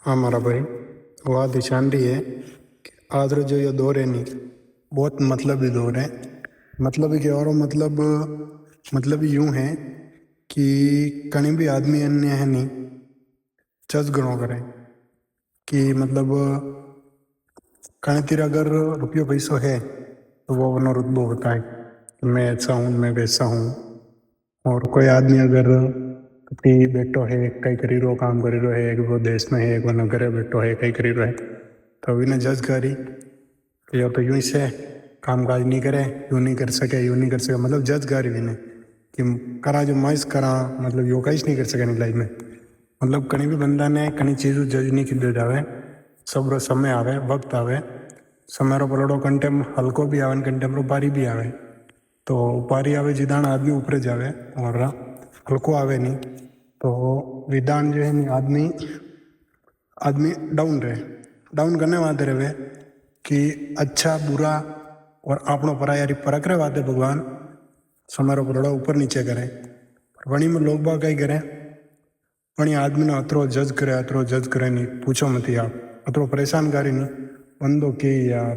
हाँ मारा भाई, वह दिशान रही है कि आज जो ये दौर है नी बहुत मतलबी दौर है। मतलबी के और मतलब यूं है कि कहीं भी आदमी अन्य है नी जज घणो करे कि मतलब कहीं तीर अगर रुपये पैसो है तो वो उन्होंने रुतबो होता है कि मैं ऐसा हूँ मैं वैसा हूँ। और कोई आदमी अगर कहीं बैठो है कई करी रो काम करी रो है, एक वो देश में है एक वो नगरे बैठो है कई करी रो है, तो इन्हें जज करी कि यो तो यूं ही से काम काज नहीं करे, यूं नहीं कर सके यूं नहीं कर सके, मतलब जज करी इन्हें कि करा जो मैं करा, मतलब यो कहीं नहीं कर सके नहीं लाइफ में। मतलब कहीं भी बंदा ने कहीं चीज़ जज नहीं कर जावे, सब रो समय आवे वक्त आवे, समय रो पलड़ो कंटेम हल्को भी आवे कंटेम रो भारी भी आवे। तो भारी आवे जिदान आदमी ऊपर जावे और हल्को आवे नहीं तो विधान जो है नहीं आदमी आदमी डाउन रहे। डाउन करने वादे रहे कि अच्छा बुरा और आपनो परायारी परख रहे वादे भगवान समारो पलड़ो ऊपर नीचे करे। वणी में लोग बाग कई करे वणी आदमी ने अतरो जज करे नहीं, पूछो मत आप अतरो परेशान करी नहीं बंदो के यार